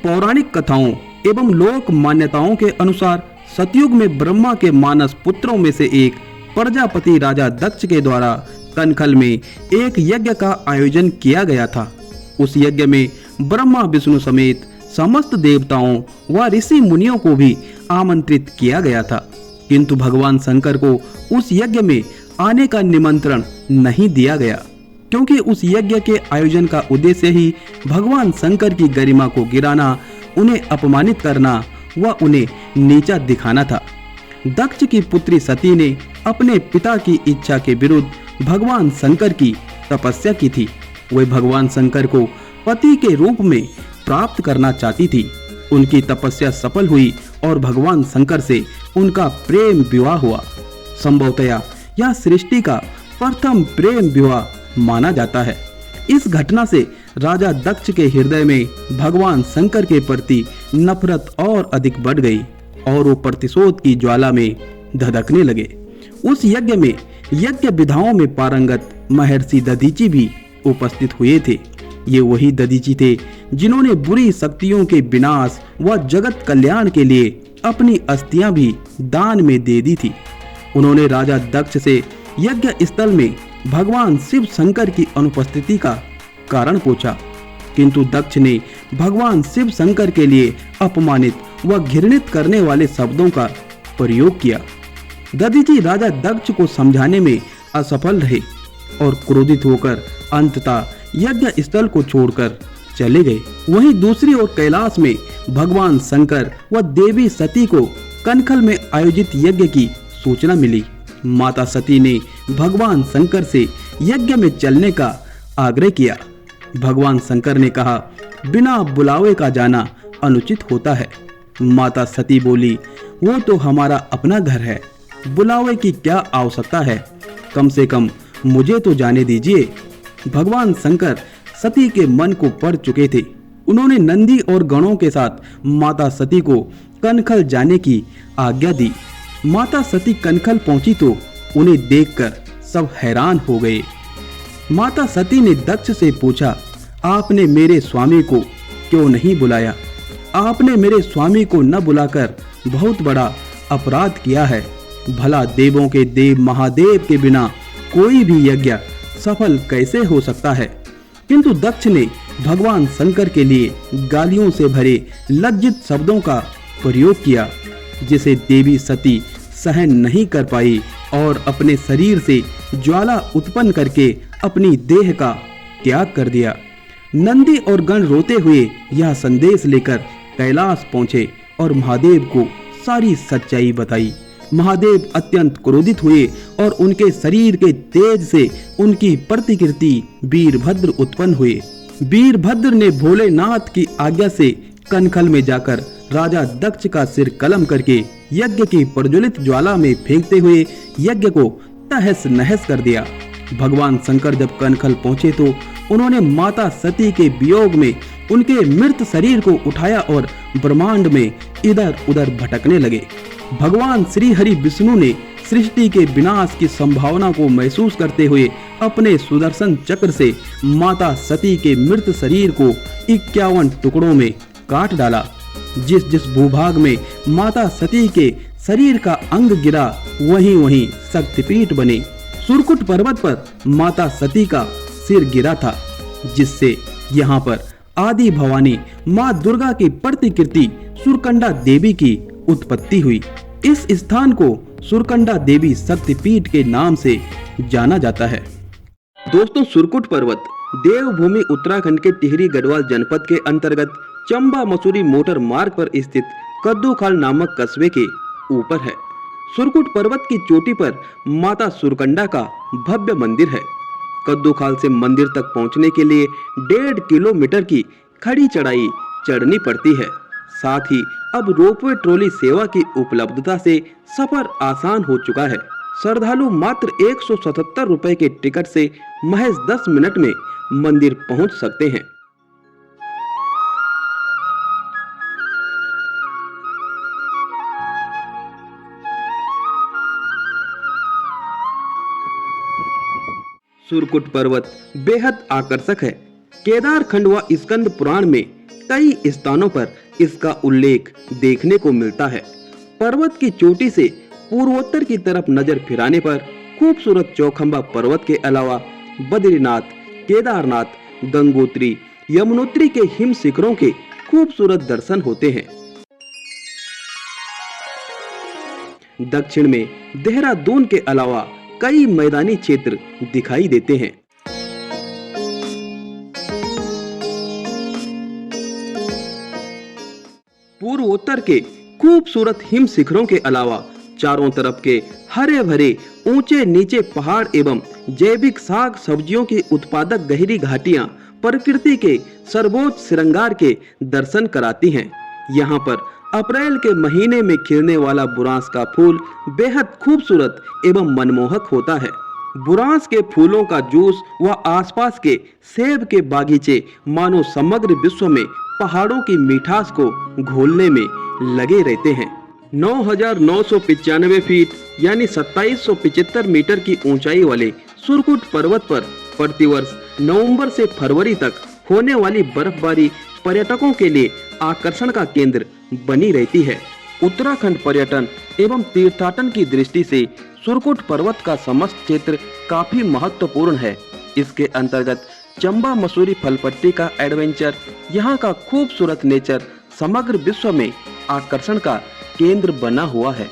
पौराणिक कथाओं एवं लोक मान्यताओं के अनुसार सतयुग में ब्रह्मा के मानस पुत्रों में से एक प्रजापति राजा दक्ष के द्वारा कनखल में एक यज्ञ का आयोजन किया गया था। उस यज्ञ में ब्रह्मा विष्णु समेत समस्त देवताओं व ऋषि मुनियों को भी आमंत्रित किया गया था, किंतु भगवान शंकर को उस यज्ञ में आने का निमंत्रण नहीं दिया गया, क्योंकि उस यज्ञ के आयोजन का उद्देश्य ही भगवान शंकर की गरिमा को गिराना, उन्हें अपमानित करना व उन्हें नीचा दिखाना था। दक्ष की पुत्री सती ने अपने पिता की इच्छा के विरुद्ध भगवान शंकर की तपस्या की थी। वह भगवान शंकर को पति के रूप में प्राप्त करना चाहती थी। उनकी तपस्या सफल हुई और भगवान शंकर से उनका प्रेम विवाह हुआ। संभवतया यह सृष्टि का प्रथम प्रेम विवाह माना जाता है। इस घटना से राजा दक्ष के हृदय में भगवान शंकर के प्रति नफरत और अधिक बढ़ गई और वो प्रतिशोध की ज्वाला में धधकने लगे। उस यज्ञ में यज्ञ विधाओं में पारंगत महर्षि दधीचि भी उपस्थित हुए थे। ये वही दधीचि थे जिन्होंने बुरी शक्तियों के विनाश व जगत कल्याण के लिए अपनी अस्थियां भी दान में दे दी थी। उन्होंने राजा दक्ष से यज्ञ स्थल में भगवान शिव शंकर की अनुपस्थिति का कारण पूछा, किंतु दक्ष ने भगवान शिव शंकर के लिए अपमानित व घृणित करने वाले शब्दों का प्रयोग किया। दधीचि राजा दक्ष को समझाने में असफल रहे और क्रोधित होकर अंततः यज्ञ स्थल को छोड़कर चले गए। वहीं दूसरी ओर कैलाश में भगवान शंकर व देवी सती को कनखल में आयोजित यज्ञ की सूचना मिली। माता सती ने भगवान शंकर से यज्ञ में चलने का आग्रह किया। भगवान शंकर ने कहा, बिना बुलावे का जाना अनुचित होता है। माता सती बोली, वो तो हमारा अपना घर है, बुलावे की क्या आवश्यकता है, कम से कम मुझे तो जाने दीजिए। भगवान शंकर सती के मन को पढ़ चुके थे। उन्होंने नंदी और गणों के साथ माता सती को कनखल जाने की आज्ञा दी। माता सती कनखल पहुंची तो उन्हें देखकर सब हैरान हो गए। माता सती ने दक्ष से पूछा, आपने मेरे स्वामी को क्यों नहीं बुलाया? आपने मेरे स्वामी को न बुलाकर बहुत बड़ा अपराध किया है। भला देवों के देव महादेव के बिना कोई भी यज्ञ सफल कैसे हो सकता है? किंतु दक्ष ने भगवान शंकर के लिए गालियों से भरे लज्जित शब्दों का प्रयोग किया, जिसे देवी सती सहन नहीं कर पाई और अपने शरीर से ज्वाला उत्पन्न करके अपनी देह का त्याग कर दिया। नंदी और गण रोते हुए यह संदेश लेकर कैलाश पहुंचे और महादेव को सारी सच्चाई बताई। महादेव अत्यंत क्रोधित हुए और उनके शरीर के तेज से उनकी प्रतिकृति वीरभद्र उत्पन्न हुए। वीरभद्र ने भोलेनाथ की आज्ञा से कनखल में जाकर राजा दक्ष का सिर कलम करके यज्ञ की प्रज्वलित ज्वाला में फेंकते हुए यज्ञ को तहस नहस कर दिया। भगवान शंकर जब कनखल पहुंचे तो उन्होंने माता सती के वियोग में उनके मृत शरीर को उठाया और ब्रह्मांड में इधर उधर भटकने लगे। भगवान श्री हरि विष्णु ने सृष्टि के विनाश की संभावना को महसूस करते हुए अपने सुदर्शन चक्र से माता सती के मृत शरीर को 51 टुकड़ों में काट डाला। जिस जिस भूभाग में माता सती के शरीर का अंग गिरा वहीं वहीं शक्तिपीठ बने। सुरकुट पर्वत पर माता सती का सिर गिरा था, जिससे यहाँ पर आदि भवानी माँ दुर्गा की प्रतिकृति सुरकंडा देवी की उत्पत्ति हुई। इस स्थान को सुरकंडा देवी शक्तिपीठ के नाम से जाना जाता है। दोस्तों, सुरकुट पर्वत देवभूमि उत्तराखंड के टिहरी गढ़वाल जनपद के अंतर्गत चंबा मसूरी मोटर मार्ग पर स्थित कद्दूखाल नामक कस्बे के ऊपर है। सुरकुट पर्वत की चोटी पर माता सुरकंडा का भव्य मंदिर है। कद्दूखाल से मंदिर तक पहुंचने के लिए 1.5 किलोमीटर की खड़ी चढ़ाई चढ़नी पड़ती है। साथ ही अब रोपवे ट्रॉली सेवा की उपलब्धता से सफर आसान हो चुका है। श्रद्धालु मात्र 177 रुपए के टिकट से महज 10 मिनट में मंदिर पहुंच सकते हैं। सुरकुट पर्वत बेहद आकर्षक है। केदार खंड व स्कंद पुराण में कई स्थानों पर इसका उल्लेख देखने को मिलता है। पर्वत की चोटी से पूर्वोत्तर की तरफ नजर फिराने पर खूबसूरत चौखंबा पर्वत के अलावा बद्रीनाथ, केदारनाथ, गंगोत्री, यमुनोत्री के हिम शिखरों के खूबसूरत दर्शन होते हैं। दक्षिण में देहरादून के अलावा कई मैदानी क्षेत्र दिखाई देते हैं। पूर्वोत्तर के खूबसूरत हिम शिखरों के अलावा चारों तरफ के हरे भरे ऊंचे नीचे पहाड़ एवं जैविक साग सब्जियों की उत्पादक गहरी घाटियां प्रकृति के सर्वोच्च श्रृंगार के दर्शन कराती हैं। यहाँ पर अप्रैल के महीने में खिलने वाला बुरांस का फूल बेहद खूबसूरत एवं मनमोहक होता है। बुरांस के फूलों का जूस व आसपास के सेब के बागीचे मानो समग्र विश्व में पहाड़ों की मिठास को घोलने में लगे रहते हैं। 9,995 फीट यानी 2775 मीटर की ऊंचाई वाले सुरकुट पर्वत पर प्रतिवर्ष नवंबर से फरवरी तक होने वाली बर्फबारी पर्यटकों के लिए आकर्षण का केंद्र बनी रहती है। उत्तराखंड पर्यटन एवं तीर्थाटन की दृष्टि से सुरकुट पर्वत का समस्त क्षेत्र काफी महत्वपूर्ण है। इसके अंतर्गत चंबा मसूरी फलपट्टी का एडवेंचर, यहाँ का खूबसूरत नेचर समग्र विश्व में आकर्षण का केंद्र बना हुआ है।